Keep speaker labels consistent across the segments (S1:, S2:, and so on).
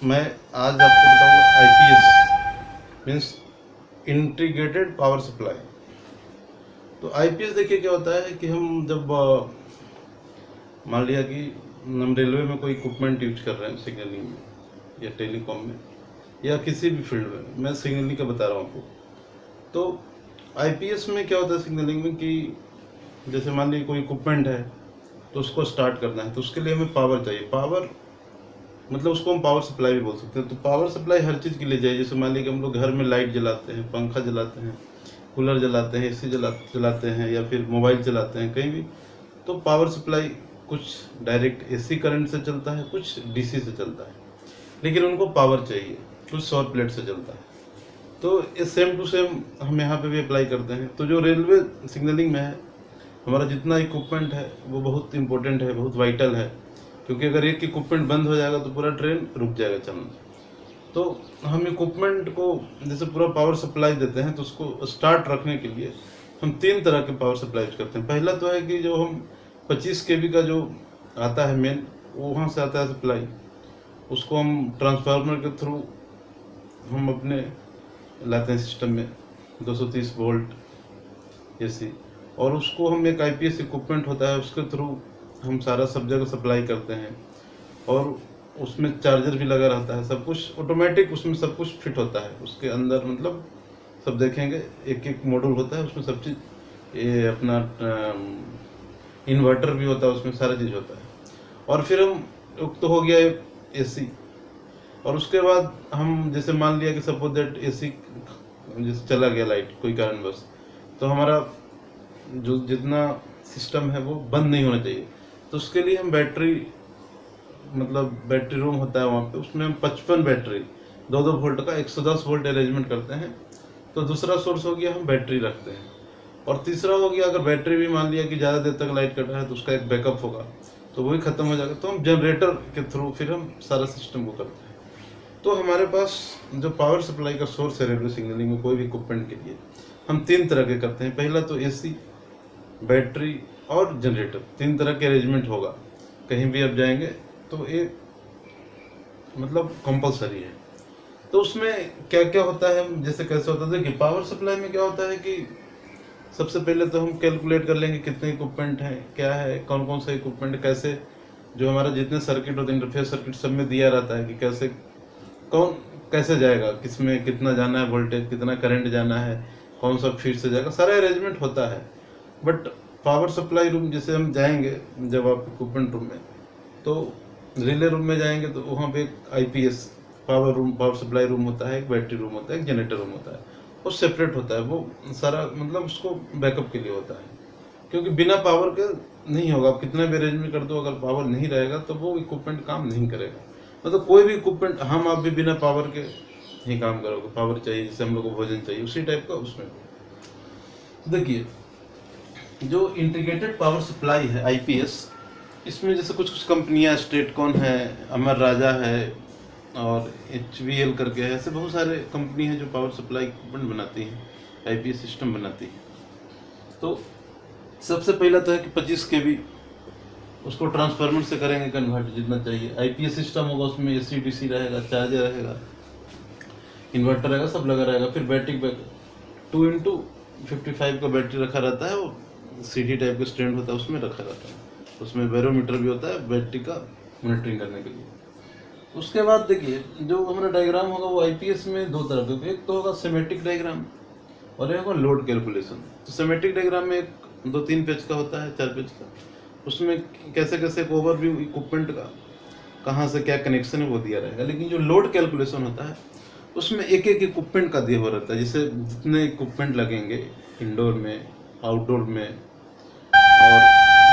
S1: मैं आज आपको बताऊंगा IPS means integrated power supply. तो आईपीएस देखिए क्या होता है कि हम जब मान लिया कि हम रेलवे में कोई इक्विपमेंट यूज कर रहे हैं सिग्नलिंग में या टेलीकॉम में या किसी भी फील्ड में, मैं सिग्नलिंग का बता रहा हूँ आपको। तो आईपीएस में क्या होता है सिग्नलिंग में कि जैसे मान लीजिए कोई इक्विपमेंट है तो उसको स्टार्ट करना है, तो उसके लिए हमें पावर चाहिए। पावर मतलब उसको हम पावर सप्लाई भी बोल सकते हैं। तो पावर सप्लाई हर चीज़ के लिए चाहिए। जैसे मान लीजिए कि हम लोग घर में लाइट जलाते हैं, पंखा जलाते हैं, कूलर जलाते हैं, एसी जलाते हैं या फिर मोबाइल चलाते हैं कहीं भी, तो पावर सप्लाई कुछ डायरेक्ट एसी करंट से चलता है, कुछ डीसी से चलता है, लेकिन उनको पावर चाहिए, कुछ सौर प्लेट से चलता है। तो ये सेम टू सेम हम यहाँ पे भी अप्लाई करते हैं। तो जो रेलवे सिग्नलिंग में है, हमारा जितना इक्विपमेंट है वो बहुत इंपॉर्टेंट है, बहुत वाइटल है, क्योंकि अगर एक इक्विपमेंट बंद हो जाएगा तो पूरा ट्रेन रुक जाएगा चलना। तो हम इक्विपमेंट को जैसे पूरा पावर सप्लाई देते हैं, तो उसको स्टार्ट रखने के लिए हम 3 तरह के पावर सप्लाई यूज करते हैं। पहला तो है कि जो हम 25 केवी का जो आता है मेन, वो वहाँ से आता है सप्लाई, उसको हम ट्रांसफार्मर के थ्रू हम अपने लाते हैं सिस्टम में 230 वोल्ट एसी, और उसको हम एक आईपीएस इक्विपमेंट होता है उसके थ्रू हम सारा सब जगह सप्लाई करते हैं। और उसमें चार्जर भी लगा रहता है, सब कुछ ऑटोमेटिक, उसमें सब कुछ फिट होता है उसके अंदर। मतलब सब देखेंगे एक एक मॉड्यूल होता है उसमें, सब चीज़, ये अपना इन्वर्टर भी होता है उसमें, सारा चीज़ होता है। और फिर हम तो हो गया एसी, और उसके बाद हम जैसे मान लिया कि सपोज दैट एसी जैसे चला गया लाइट कोई कारणवश, तो हमारा जो जितना सिस्टम है वो बंद नहीं होना चाहिए। तो उसके लिए हम बैटरी, मतलब बैटरी रूम होता है वहाँ पे, उसमें हम 55 बैटरी 2-2 वोल्ट का 110 वोल्ट अरेंजमेंट करते हैं। तो दूसरा सोर्स हो गया, हम बैटरी रखते हैं। और तीसरा हो गया, अगर बैटरी भी मान लिया कि ज़्यादा देर तक लाइट कट रहा है तो उसका एक बैकअप होगा, तो वही ख़त्म हो जाएगा, तो हम जनरेटर के थ्रू फिर हम सारा सिस्टम को करते हैं। तो हमारे पास जो पावर सप्लाई का सोर्स है रेलवे सिग्नलिंग में कोई भी इक्विपमेंट के लिए, हम 3 तरह के करते हैं। पहला तो एसी, बैटरी और जनरेटर, 3 तरह के अरेंजमेंट होगा। कहीं भी आप जाएंगे तो ये मतलब कंपलसरी है। तो उसमें क्या क्या होता है, जैसे कैसे होता है कि पावर सप्लाई में क्या होता है कि सबसे पहले तो हम कैलकुलेट कर लेंगे कितने इक्विपमेंट हैं, क्या है, कौन कौन सा इक्विपमेंट, कैसे जो हमारा जितने सर्किट होते हैं, इंटरफेस सर्किट, सब में दिया रहता है कि कैसे कौन कैसे जाएगा, किसमें कितना जाना है वोल्टेज, कितना करंट जाना है, कौन सा फीड से जाएगा, सारा अरेंजमेंट होता है। बट पावर सप्लाई रूम जैसे हम जाएंगे, जब आप इक्विपमेंट रूम में, तो रिले रूम में जाएंगे तो वहाँ पे एक IPS power room, power supply room होता है, एक बैटरी रूम होता है, एक जनरेटर रूम होता है, वो सेपरेट होता है। वो सारा मतलब उसको बैकअप के लिए होता है, क्योंकि बिना पावर के नहीं होगा। आप कितना भी अरेंजमेंट कर दो, अगर पावर नहीं रहेगा तो वो इक्विपमेंट काम नहीं करेगा। मतलब कोई भी इक्विपमेंट, हम आप भी बिना पावर के ही काम करोगे। पावर चाहिए, जैसे हम लोग को भोजन चाहिए, उसी टाइप का उसमें। देखिए, जो इंटीग्रेटेड पावर सप्लाई है आईपीएस, इसमें जैसे कुछ कुछ कंपनियां, स्टेटकॉन है, अमर राजा है और एचवीएल करके है, ऐसे बहुत सारे कंपनी हैं जो पावर सप्लाई इक्विपमेंट बनाती हैं, आईपीएस सिस्टम बनाती हैं। तो सबसे पहला तो है कि 25 केवी, उसको ट्रांसफार्मर से करेंगे कन्वर्ट जितना चाहिए। आईपीएस सिस्टम होगा, उसमें एसी डीसी रहेगा, चार्जर रहेगा, इन्वर्टर रहेगा, सब लगा रहेगा। फिर बैटरी बैक 2x55 का बैटरी रखा रहता है, वो सीडी टाइप का स्टैंड होता है, उसमें रखा रहता है। उसमें बैरोमीटर भी होता है बैटरी का मॉनिटरिंग करने के लिए। उसके बाद देखिए, जो हमारा डायग्राम होगा वो आईपीएस में 2 तरह के, एक तो होगा सेमेटिक डायग्राम और एक होगा लोड कैलकुलेशन। तो सेमेटिक डायग्राम में 2-3 पेज का होता है, 4 पेज का, उसमें कैसे कैसे एक ओवरव्यू इक्विपमेंट का कहाँ से क्या कनेक्शन है वो दिया रहेगा। लेकिन जो लोड कैलकुलेशन होता है उसमें एक एक इक्विपमेंट का दिया हुआ रहता है, जैसे जितने इक्विपमेंट लगेंगे इंडोर में, आउटडोर में, और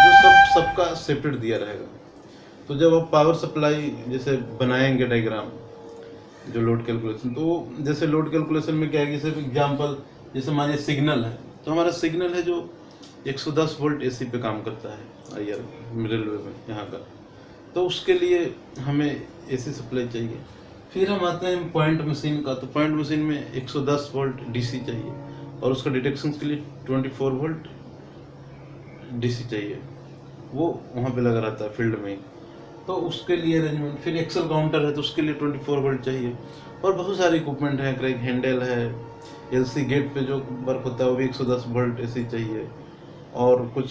S1: जो सबका सेपरेट दिया रहेगा। तो जब आप पावर सप्लाई जैसे बनाएंगे डायग्राम, जो लोड कैलकुलेशन, तो जैसे लोड कैलकुलेशन में क्या है, जैसे एग्जांपल, जैसे मान लीजिए सिग्नल है, तो हमारा सिग्नल है जो 110 वोल्ट एसी पे काम करता है आईआर रेलवे में यहाँ का, तो उसके लिए हमें एसी सप्लाई चाहिए। फिर हम आते हैं पॉइंट मशीन का, तो पॉइंट मशीन में 110 वोल्ट डीसी चाहिए, और उसका डिटेक्शन के लिए 24 वोल्ट डीसी चाहिए, वो वहाँ पे लगा रहता है फील्ड में ही। तो उसके लिए अरेंजमेंट, फिर एक्सेल काउंटर है तो उसके लिए 24 वोल्ट चाहिए, और बहुत सारे इक्विपमेंट हैं, क्रैंक हैंडल है, एलसी गेट पे जो वर्क होता है वो भी 110 वोल्ट ऐसे चाहिए, और कुछ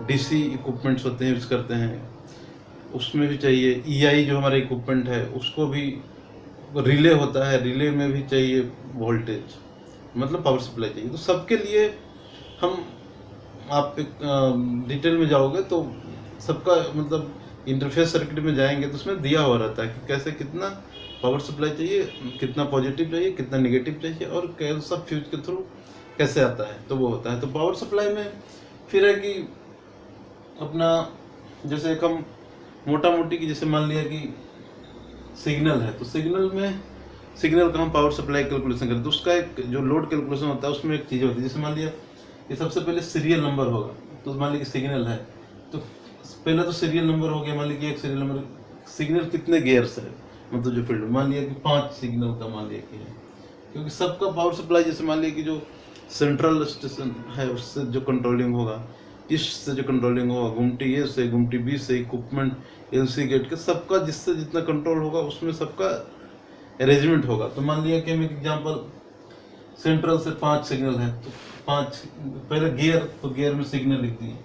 S1: डीसी इक्विपमेंट्स होते हैं यूज करते हैं उसमें भी चाहिए, ईआई जो हमारा इक्विपमेंट है उसको भी, रिले होता है रिले में भी चाहिए वोल्टेज, मतलब पावर सप्लाई चाहिए। तो सबके लिए हम, आप एक डिटेल में जाओगे तो सबका मतलब इंटरफेस सर्किट में जाएंगे तो उसमें दिया हुआ रहता है कि कैसे कितना पावर सप्लाई चाहिए, कितना पॉजिटिव चाहिए, कितना नेगेटिव चाहिए, और कैसा फ्यूज के थ्रू कैसे आता है, तो वो होता है। तो पावर सप्लाई में फिर है कि अपना, जैसे एक हम मोटा मोटी की, जैसे मान लिया कि सिग्नल है, तो सिग्नल का हम पावर सप्लाई कैलकुलेशन करते हैं, तो उसका एक जो लोड कैलकुलेशन होता है उसमें एक चीज़ होती है, जैसे मान लिया कि सबसे पहले सीरियल नंबर होगा, तो मान लिया कि सिग्नल है तो पहला तो सीरियल नंबर हो गया, मान लिया कि एक सीरियल नंबर, सिग्नल कितने गियर्स है, मतलब जो फील्ड, मान लिया कि 5 सिग्नल का मान लिया कि है, क्योंकि सबका पावर सप्लाई, जैसे मान लिया कि जो सेंट्रल स्टेशन है उससे जो कंट्रोलिंग होगा, इससे जो कंट्रोलिंग होगा, गुमटी ए से, गुमटी बी से, इक्विपमेंट एलसी गेट के, सबका जिससे जितना कंट्रोल होगा उसमें सबका अरेंजमेंट होगा। तो मान लिया कि हम एग्जांपल सेंट्रल से 5 सिग्नल है, तो 5 पहले गियर, तो गियर में सिग्नल लिख दिए,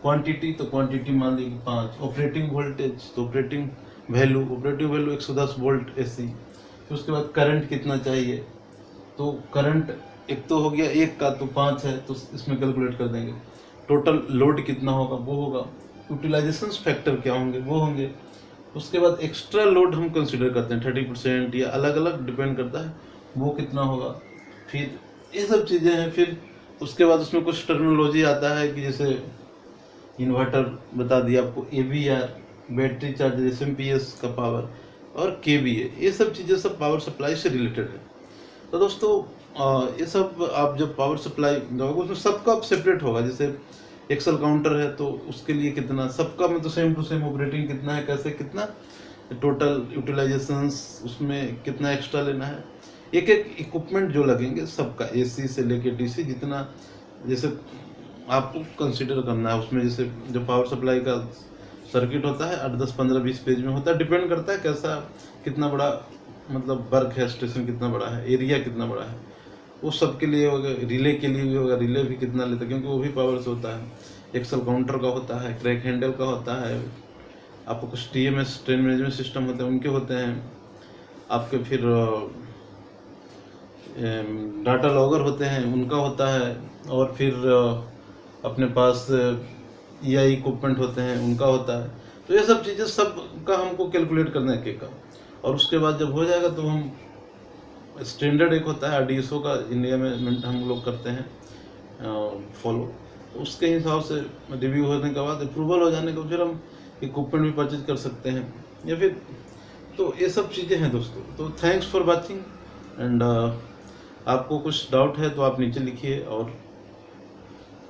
S1: क्वांटिटी, तो क्वांटिटी मान ली कि 5, ऑपरेटिंग वोल्टेज, तो ऑपरेटिंग वैल्यू 110 वोल्ट एसी, फिर उसके बाद करंट कितना चाहिए, तो करंट एक तो हो गया एक का, तो 5 है तो इसमें कैलकुलेट कर देंगे, टोटल लोड कितना होगा वो होगा, यूटिलाइजेशन फैक्टर क्या होंगे वो होंगे, उसके बाद एक्स्ट्रा लोड हम कंसिडर करते हैं 30% या अलग अलग डिपेंड करता है वो कितना होगा, फिर ये सब चीज़ें हैं। फिर उसके बाद उसमें कुछ टेक्नोलॉजी आता है कि जैसे इन्वर्टर बता दिया आपको, AVR बैटरी चार्जर, SMPS का पावर, और KVA, ये सब चीज़ें सब पावर सप्लाई से रिलेटेड है। तो दोस्तों ये सब आप जब पावर सप्लाई जाओगे उसमें सबका आप सेपरेट होगा, जैसे एक्सेल काउंटर है तो उसके लिए कितना, सबका में तो सेम टू सेम ऑपरेटिंग कितना है, कैसे कितना टोटल यूटिलाइजेशंस, उसमें कितना एक्स्ट्रा लेना है, एक एक इक्विपमेंट जो लगेंगे सबका, AC से लेके DC जितना, जैसे आपको कंसिडर करना है उसमें। जैसे जो पावर सप्लाई का सर्किट होता है 8, 10, 15, 20 पेज में होता है, डिपेंड करता है कैसा, कितना बड़ा मतलब वर्क है, स्टेशन कितना बड़ा है, एरिया कितना बड़ा है, वो सब के लिए होगा, रिले के लिए भी होगा, रिले भी कितना लेता है क्योंकि वो भी पावर से होता है, एक्सेल काउंटर का होता है, क्रैंक हैंडल का होता है, आपको कुछ TMS ट्रेन मैनेजमेंट सिस्टम होते हैं उनके होते हैं, आपके फिर डाटा लॉगर होते हैं उनका होता है, और फिर अपने पास EI इक्विपमेंट होते हैं उनका होता है। तो ये सब चीज़ें सब का हमको कैलकुलेट करना है एक का, और उसके बाद जब हो जाएगा तो हम स्टैंडर्ड एक होता है RDSO का, इंडिया में हम लोग करते हैं फॉलो, तो उसके हिसाब से रिव्यू होने के बाद अप्रूवल हो जाने के बाद फिर हम इक्विपमेंट भी परचेज कर सकते हैं, या फिर, तो ये सब चीज़ें हैं दोस्तों। तो थैंक्स फॉर वाचिंग, एंड आपको कुछ डाउट है तो आप नीचे लिखिए और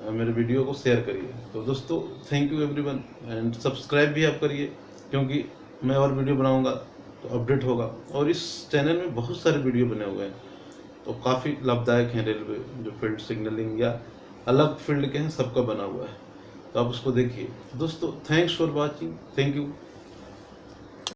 S1: मेरे वीडियो को शेयर करिए। तो दोस्तों thank you everyone, and subscribe भी आप करिए क्योंकि मैं और वीडियो बनाऊंगा तो अपडेट होगा, और इस चैनल में बहुत सारे वीडियो बने हुए हैं तो काफ़ी लाभदायक हैं, रेलवे जो फील्ड सिग्नलिंग या अलग फील्ड के हैं सबका बना हुआ है, तो आप उसको देखिए। दोस्तों thanks for watching, thank you.